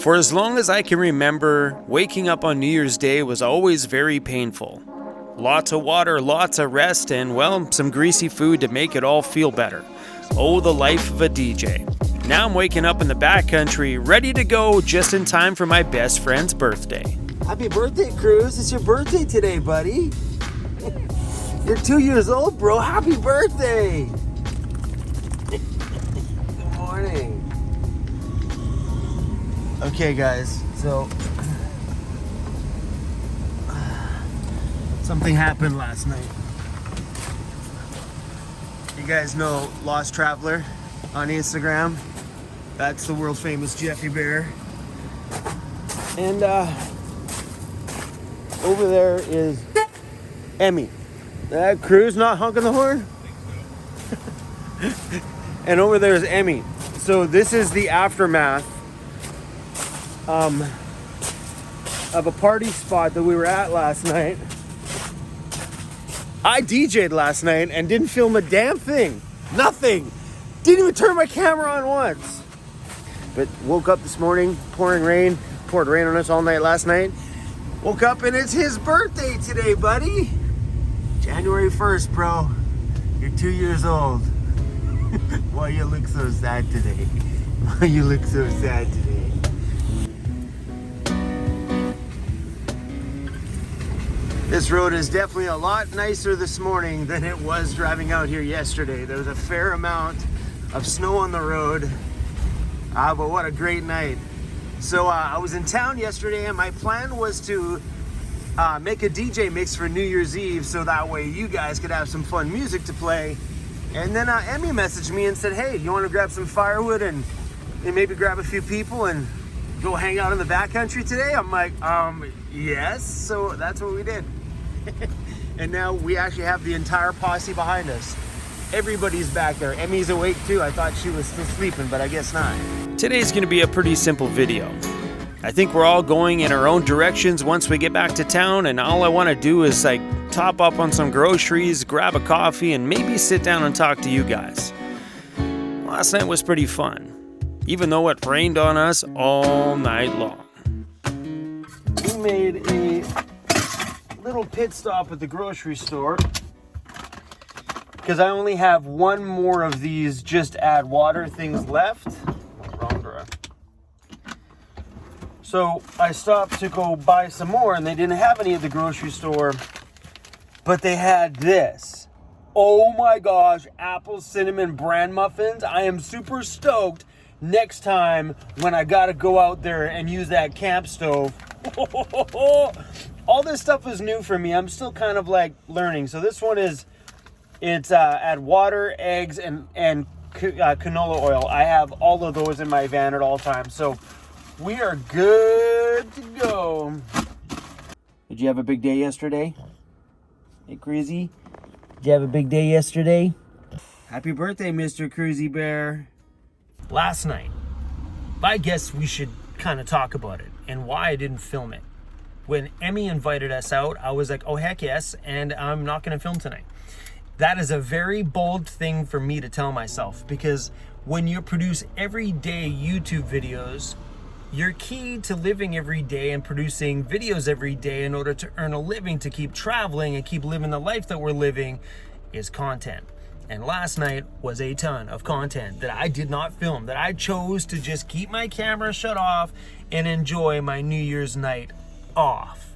For as long as I can remember, waking up on New Year's Day was always very painful. Lots of water, lots of rest, and, well, some greasy food to make it all feel better. Oh, the life of a DJ. Now I'm waking up in the backcountry, ready to go just in time for my best friend's birthday. Happy birthday, Cruzz. It's your birthday today, buddy. You're 2 years old, bro. Happy birthday. Good morning. Okay, guys, so something happened last night. You guys know Lost Traveler on Instagram. That's the world famous Jeffy Bear. And over there is Emmy. That Cruzz not honking the horn? And over there is Emmy. So this is the aftermath of a party spot that we were at last night. I DJ'd last night and didn't film a damn thing. Nothing. Didn't even turn my camera on once. But woke up this morning, pouring rain. Poured rain on us all night last night. Woke up and it's his birthday today, buddy. January 1st, bro. You're 2 years old. Why you look so sad today? Why you look so sad today? This road is definitely a lot nicer this morning than it was driving out here yesterday. There was a fair amount of snow on the road, but what a great night. So I was in town yesterday and my plan was to make a DJ mix for New Year's Eve so that way you guys could have some fun music to play. And then Emmy messaged me and said, hey, you want to grab some firewood and maybe grab a few people and go hang out in the backcountry today? I'm like, yes. So that's what we did. And now we actually have the entire posse behind us. Everybody's back there. Emmy's awake too. I thought she was still sleeping, but I guess not. Today's going to be a pretty simple video. I think we're all going in our own directions once we get back to town, and all I want to do is top up on some groceries, grab a coffee, and maybe sit down and talk to you guys. Last night was pretty fun, even though it rained on us all night long. We made a little pit stop at the grocery store because I only have one more of these just add water things left. Wrong direction. So I stopped to go buy some more and they didn't have any at the grocery store, but they had this. Oh my gosh, apple cinnamon bran muffins. I am super stoked next time when I gotta go out there and use that camp stove. All this stuff is new for me. I'm still kind of learning. So this one it's add water, eggs, and canola oil. I have all of those in my van at all times. So we are good to go. Did you have a big day yesterday? Hey, Cruzzy. Did you have a big day yesterday? Happy birthday, Mr. Cruzzy Bear. Last night, I guess we should kind of talk about it and why I didn't film it. When Emmy invited us out, I was like, oh, heck yes, and I'm not going to film tonight. That is a very bold thing for me to tell myself, because when you produce everyday YouTube videos, your key to living every day and producing videos every day in order to earn a living, to keep traveling and keep living the life that we're living, is content. And last night was a ton of content that I did not film, that I chose to just keep my camera shut off and enjoy my New Year's night off.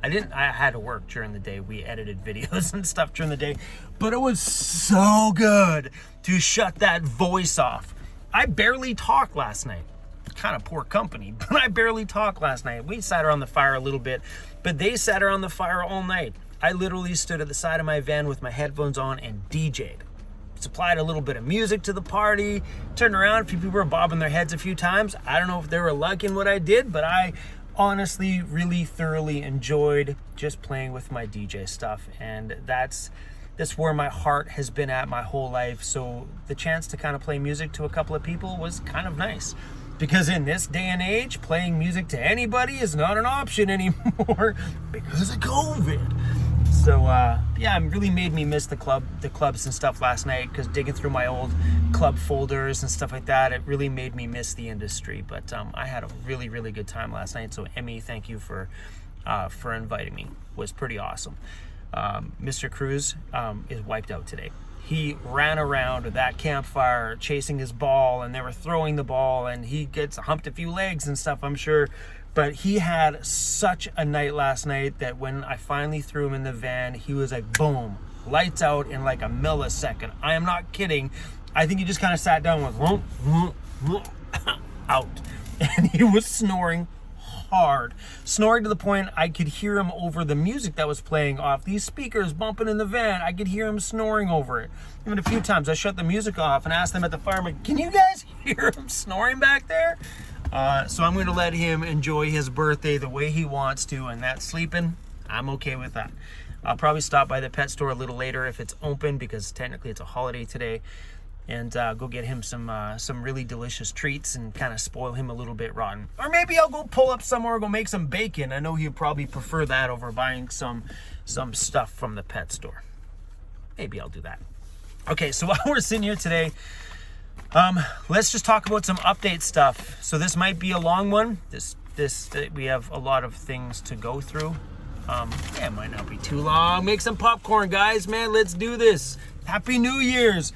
I had to work during the day. We edited videos and stuff during the day, but it was so good to shut that voice off. I barely talked last night. Kind of poor company, but I barely talked last night. We sat around the fire a little bit, but they sat around the fire all night. I literally stood at the side of my van with my headphones on and DJ'd. Supplied a little bit of music to the party, turned around, a few people were bobbing their heads a few times. I don't know if they were liking what I did, but I honestly really thoroughly enjoyed just playing with my DJ stuff, and that's where my heart has been at my whole life. So the chance to kind of play music to a couple of people was kind of nice, because in this day and age, playing music to anybody is not an option anymore because of COVID. So yeah, it really made me miss the clubs and stuff last night, because digging through my old club folders and stuff like that, it really made me miss the industry. But I had a really, really good time last night. So Emmy, thank you for inviting me. It was pretty awesome. Mr. Cruzz is wiped out today. He ran around with that campfire chasing his ball, and they were throwing the ball, and he gets humped a few legs and stuff, I'm sure. But he had such a night last night that when I finally threw him in the van, he was like, boom, lights out in like a millisecond. I am not kidding. I think he just kind of sat down and went, out. And he was snoring hard. Snoring to the point I could hear him over the music that was playing off these speakers bumping in the van. I could hear him snoring over it. Even a few times I shut the music off and asked them at the fireman, can you guys hear him snoring back there? So I'm going to let him enjoy his birthday the way he wants to, and that's sleeping. I'm okay with that. I'll probably stop by the pet store a little later if it's open, because technically it's a holiday today, and go get him some really delicious treats and kind of spoil him a little bit rotten. Or maybe I'll go pull up somewhere, go make some bacon. I know he'd probably prefer that over buying some stuff from the pet store. Maybe I'll do that. Okay, so while we're sitting here today, let's just talk about some update stuff. So this might be a long one. We have a lot of things to go through. Yeah, it might not be too long. Make some popcorn, guys, man. Let's do this. Happy New Year's.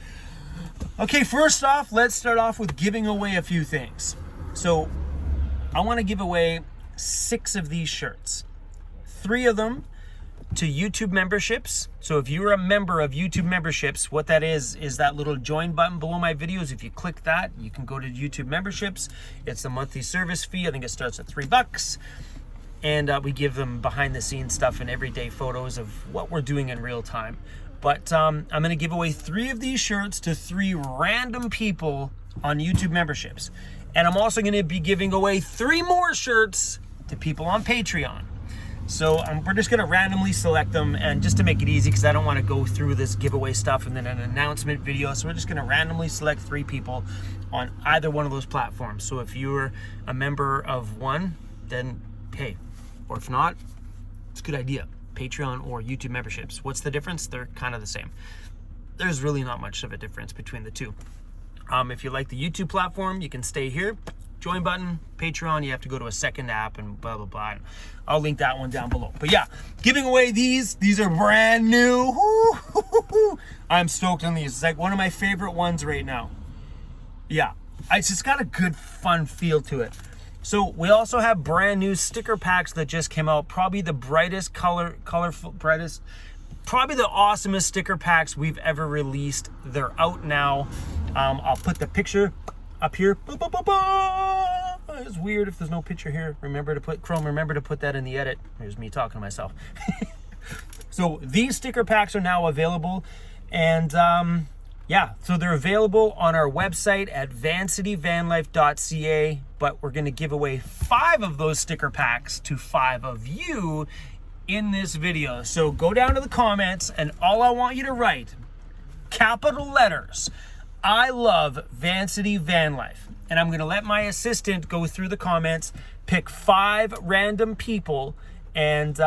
Okay, first off, let's start off with giving away a few things. So I want to give away 6 of these shirts. 3 of them to YouTube memberships. So if you're a member of YouTube memberships, what that is that little join button below my videos. If you click that, you can go to YouTube memberships. It's a monthly service fee. I think it starts at $3. And we give them behind the scenes stuff and everyday photos of what we're doing in real time. But I'm going to give away 3 of these shirts to 3 random people on YouTube memberships. And I'm also going to be giving away 3 more shirts to people on Patreon. So we're just going to randomly select them, and just to make it easy, because I don't want to go through this giveaway stuff and then an announcement video. So we're just going to randomly select 3 people on either one of those platforms. So if you're a member of one, then hey, or if not, it's a good idea. Patreon or YouTube memberships. What's the difference? They're kind of the same. There's really not much of a difference between the two. If you like the YouTube platform, you can stay here. Join button. Patreon, you have to go to a second app and blah, blah, blah. I'll link that one down below. But yeah, giving away these are brand new. I'm stoked on these. It's like one of my favorite ones right now. Yeah, it's just got a good, fun feel to it. So we also have brand new sticker packs that just came out. Probably the brightest brightest, probably the awesomest sticker packs we've ever released. They're out now. I'll put the picture up here. It's weird if there's no picture here. Remember to put that in the edit. There's me talking to myself. So these sticker packs are now available, and yeah, so they're available on our website at vancityvanlife.ca, but we're going to give away 5 of those sticker packs to 5 of you in this video. So go down to the comments, and all I want you to write, capital letters, I love Vancity Van Life. And I'm going to let my assistant go through the comments, pick 5 random people, and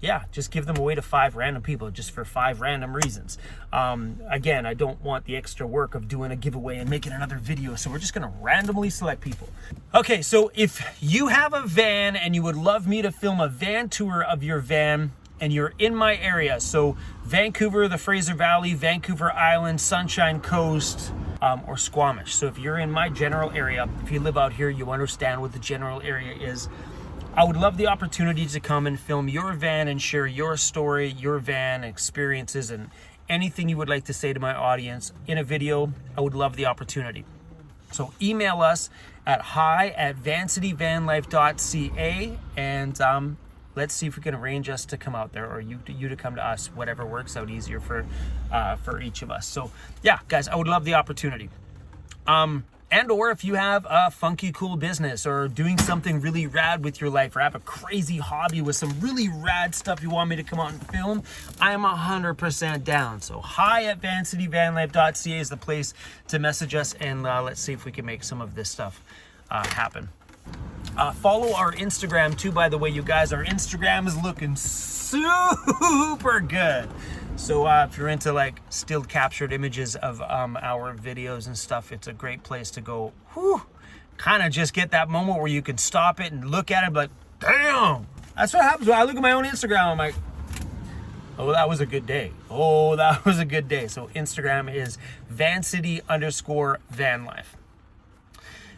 yeah, just give them away to 5 random people, just for 5 random reasons. Again, I don't want the extra work of doing a giveaway and making another video, so we're just gonna randomly select people. Okay, so if you have a van and you would love me to film a van tour of your van, and you're in my area, so Vancouver, the Fraser Valley, Vancouver Island, Sunshine Coast, or Squamish. So if you're in my general area, if you live out here, you understand what the general area is. I would love the opportunity to come and film your van and share your story, your van experiences, and anything you would like to say to my audience in a video. I would love the opportunity. So email us at hi@vancityvanlife.ca, and let's see if we can arrange us to come out there, or you to come to us, whatever works out easier for each of us. So yeah, guys, I would love the opportunity. And or if you have a funky cool business, or doing something really rad with your life, or have a crazy hobby with some really rad stuff you want me to come out and film, I'm 100% down. So hi@vancityvanlife.ca is the place to message us, and let's see if we can make some of this stuff happen. Follow our Instagram too, by the way, you guys. Our Instagram is looking super good. So if you're into like still captured images of our videos and stuff, it's a great place to go. Kind of just get that moment where you can stop it and look at it, but damn, that's what happens when I look at my own Instagram. I'm like, oh, that was a good day. Oh, that was a good day. So Instagram is vancity_vanlife.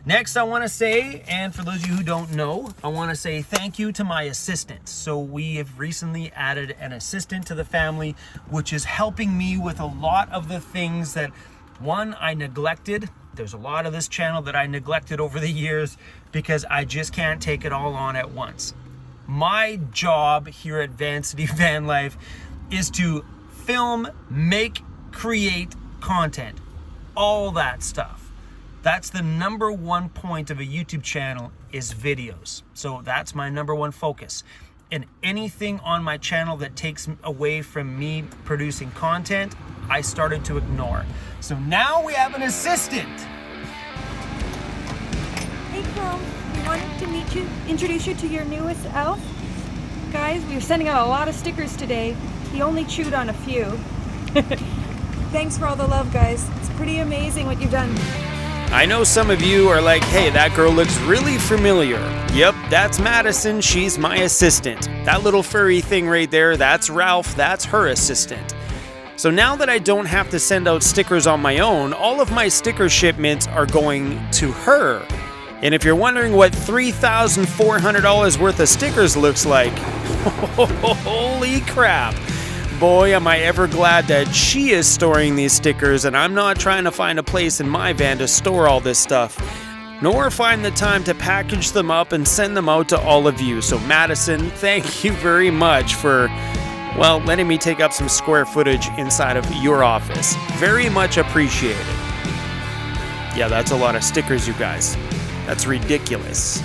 Next, I want to say, and for those of you who don't know, I want to say thank you to my assistant. So we have recently added an assistant to the family, which is helping me with a lot of the things that, one, I neglected. There's a lot of this channel that I neglected over the years because I just can't take it all on at once. My job here at Vancity Van Life is to film, make, create content, all that stuff. That's the number one point of a YouTube channel is videos. So that's my number one focus. And anything on my channel that takes away from me producing content, I started to ignore. So now we have an assistant. Hey Cruzs, we wanted to meet you, introduce you to your newest elf. Guys, we are sending out a lot of stickers today. He only chewed on a few. Thanks for all the love, guys. It's pretty amazing what you've done. I know some of you are like, hey, that girl looks really familiar. Yep, that's Madison. She's my assistant. That little furry thing right there, that's Ralph. That's her assistant. So now that I don't have to send out stickers on my own, all of my sticker shipments are going to her. And if you're wondering what $3,400 worth of stickers looks like, holy crap. Boy, am I ever glad that she is storing these stickers and I'm not trying to find a place in my van to store all this stuff, nor find the time to package them up and send them out to all of you. So Madison, thank you very much for, well, letting me take up some square footage inside of your office. Very much appreciated. Yeah, that's a lot of stickers, you guys. That's ridiculous.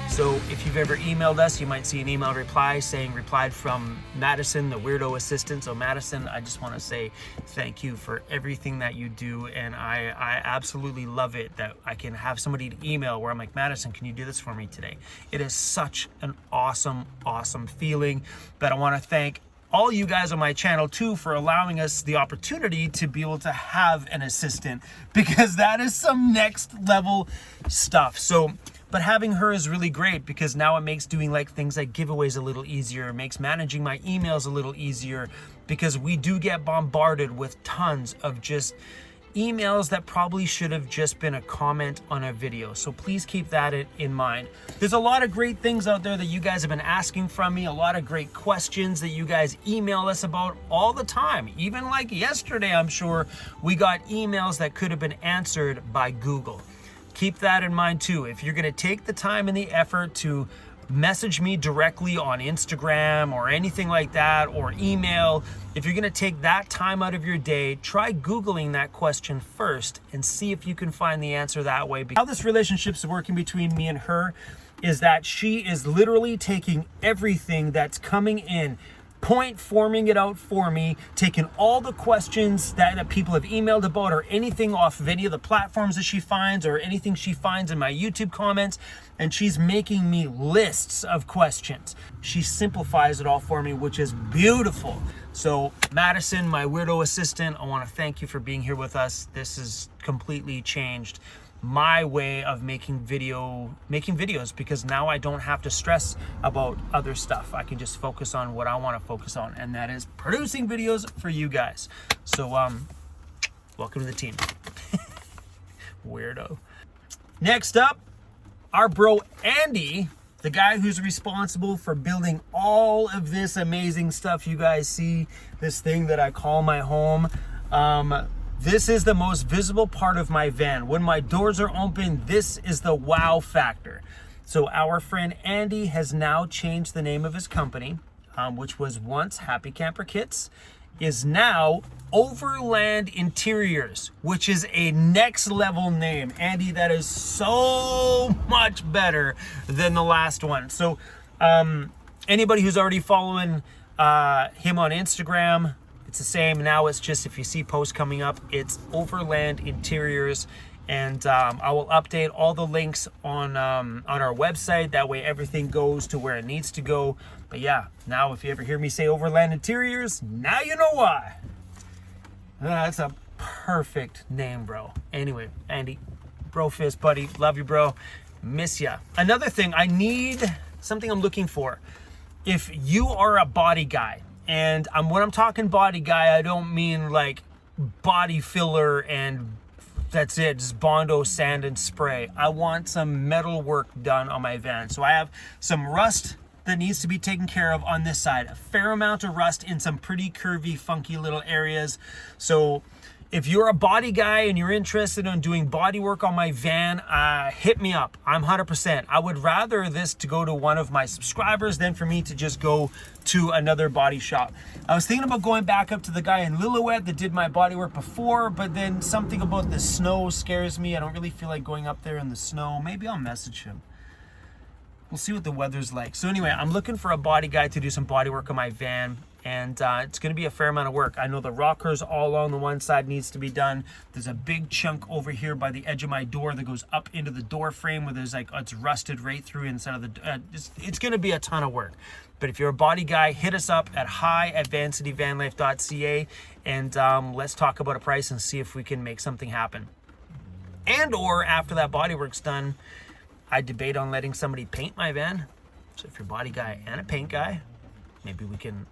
So if you've ever emailed us, you might see an email reply saying replied from Madison, the weirdo assistant. So Madison, I just want to say thank you for everything that you do. And I absolutely love it that I can have somebody to email where I'm like, Madison, can you do this for me today? It is such an awesome, awesome feeling. But I want to thank all you guys on my channel too for allowing us the opportunity to be able to have an assistant, because that is some next level stuff. So but having her is really great because now it makes doing like things like giveaways a little easier. It makes managing my emails a little easier because we do get bombarded with tons of just emails that probably should have just been a comment on a video. So please keep that in mind. There's a lot of great things out there that you guys have been asking from me, a lot of great questions that you guys email us about all the time. Even like yesterday, I'm sure we got emails that could have been answered by Google. Keep that in mind too. If you're gonna take the time and the effort to message me directly on Instagram or anything like that, or email, if you're gonna take that time out of your day, try Googling that question first and see if you can find the answer that way. How this relationship's working between me and her is that she is literally taking everything that's coming in, forming it out for me, taking all the questions that people have emailed about or anything off video, the platforms that she finds or anything she finds in my YouTube comments, and she's making me lists of questions. She simplifies it all for me, which is beautiful. So Madison, my weirdo assistant, I want to thank you for being here with us. This has completely changed my way of making videos, because now I don't have to stress about other stuff. I can just focus on what I want to focus on, and that is producing videos for you guys. So welcome to the team. Weirdo. Next up, our bro Andy, the guy who's responsible for building all of this amazing stuff you guys see, this thing that I call my home. This is the most visible part of my van. When my doors are open, this is the wow factor. So our friend Andy has now changed the name of his company, which was once Happy Camper Kits, is now Overland Interiors, which is a next level name. Andy, that is so much better than the last one. So anybody who's already following him on Instagram, it's the same. Now it's just, if you see posts coming up, it's Overland Interiors. And I will update all the links on our website. That way everything goes to where it needs to go. But yeah, now if you ever hear me say Overland Interiors, now you know why. That's a perfect name, bro. Anyway, Andy, bro fist, buddy. Love you, bro. Miss ya. Another thing, I need something I'm looking for. If you are a body guy, and when I'm talking body guy, I don't mean like body filler and that's it, just Bondo sand and spray. I want some metal work done on my van. So I have some rust that needs to be taken care of on this side. A fair amount of rust in some pretty curvy, funky little areas. So if you're a body guy and you're interested in doing body work on my van, hit me up. I'm 100%. I would rather this to go to one of my subscribers than for me to just go to another body shop. I was thinking about going back up to the guy in Lillooet that did my body work before, but then something about the snow scares me. I don't really feel like going up there in the snow. Maybe I'll message him. We'll see what the weather's like. So anyway, I'm looking for a body guy to do some body work on my van. And it's going to be a fair amount of work. I know the rockers all along the one side needs to be done. There's a big chunk over here by the edge of my door that goes up into the door frame where there's like, it's rusted right through inside of the, it's going to be a ton of work. But if you're a body guy, hit us up at hi@vancityvanlife.ca and let's talk about a price and see if we can make something happen. And or after that body work's done, I debate on letting somebody paint my van. So if you're a body guy and a paint guy, maybe we can.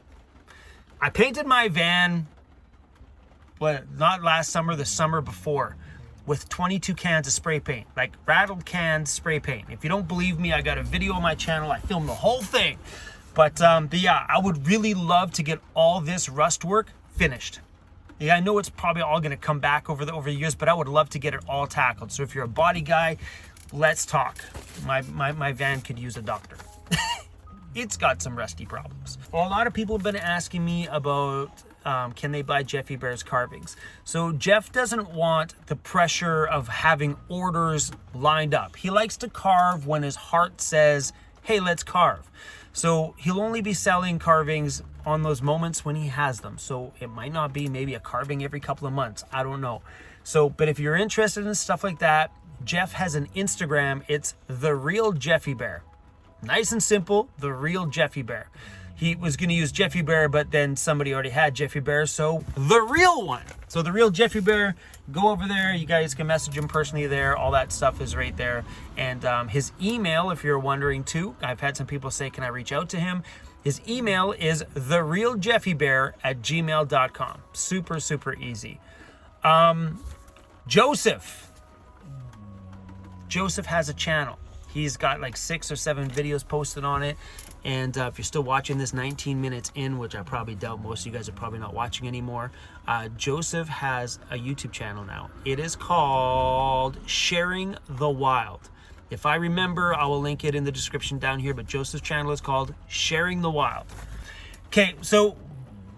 I painted my van, not last summer, the summer before, with 22 cans of spray paint, like rattled cans spray paint. If you don't believe me, I got a video on my channel. I filmed the whole thing. But yeah, I would really love to get all this rust work finished. Yeah, I know it's probably all going to come back over the years, but I would love to get it all tackled. So if you're a body guy, let's talk. My van could use a doctor. It's got some rusty problems. Well, a lot of people have been asking me about can they buy Jeffy Bear's carvings. So Jeff doesn't want the pressure of having orders lined up. He likes to carve when his heart says, hey, let's carve. So he'll only be selling carvings on those moments when he has them. So it might not be maybe a carving every couple of months. I don't know. So, but if you're interested in stuff like that, Jeff has an Instagram. It's The Real Jeffy Bear. Nice and simple, The Real Jeffy Bear. He was going to use Jeffy Bear, but then somebody already had Jeffy Bear, so the real one. So The Real Jeffy Bear, go over there. You guys can message him personally there. All that stuff is right there. And his email, if you're wondering too, I've had some people say, can I reach out to him? His email is therealjeffybear@gmail.com. Super, super easy. Joseph has a channel. He's got like 6 or 7 videos posted on it. And if you're still watching this 19 minutes in, which I probably doubt most of you guys are probably not watching anymore, Joseph has a YouTube channel now. It is called Sharing the Wild. If I remember, I will link it in the description down here, but Joseph's channel is called Sharing the Wild. Okay, so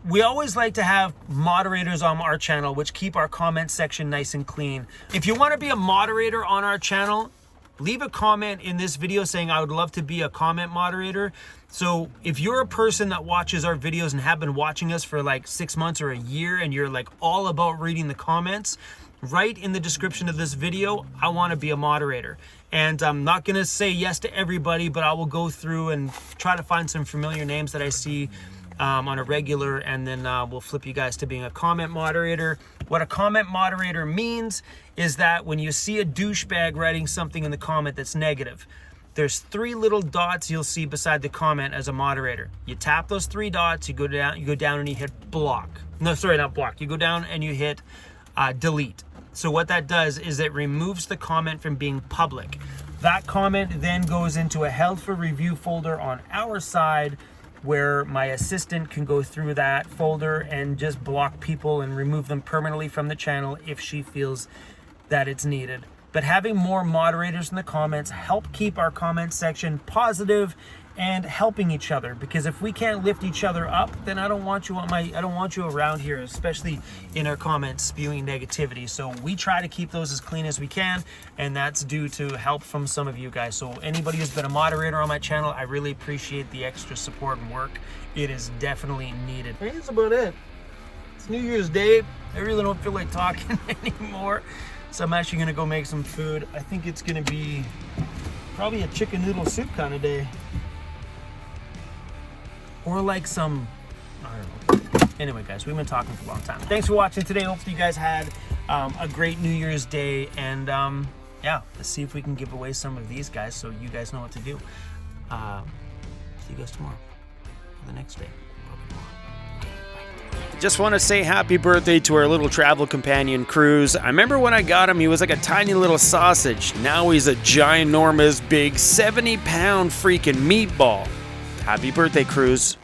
we always like to have moderators on our channel, which keep our comment section nice and clean. If you want to be a moderator on our channel, leave a comment in this video saying I would love to be a comment moderator. So if you're a person that watches our videos and have been watching us for like 6 months or a year and you're like all about reading the comments, write in the description of this video, I want to be a moderator. And I'm not going to say yes to everybody, but I will go through and try to find some familiar names that I see on a regular, and then we'll flip you guys to being a comment moderator. What a comment moderator means is that when you see a douchebag writing something in the comment that's negative, there's 3 little dots you'll see beside the comment as a moderator. You tap those 3 dots, you go down and you hit block. No, sorry, not block. You go down and you hit delete. So what that does is it removes the comment from being public. That comment then goes into a held for review folder on our side, where my assistant can go through that folder and just block people and remove them permanently from the channel if she feels that it's needed. But having more moderators in the comments help keep our comment section positive and helping each other, because if we can't lift each other up, then I don't want you around here, especially in our comments spewing negativity. So we try to keep those as clean as we can, and that's due to help from some of you guys. So anybody who's been a moderator on my channel, I really appreciate the extra support and work. It is definitely needed. That's about it. It's New Year's Day. I really don't feel like talking anymore. So I'm actually gonna go make some food. I think it's gonna be probably a chicken noodle soup kind of day. Or like some, I don't know. Anyway, guys, we've been talking for a long time. Thanks for watching today. Hopefully you guys had a great New Year's Day. And yeah, let's see if we can give away some of these guys so you guys know what to do. See you guys tomorrow for the next day. Just want to say happy birthday to our little travel companion, Cruzz. I remember when I got him, he was like a tiny little sausage. Now he's a ginormous, big 70-pound freaking meatball. Happy birthday, Cruzz.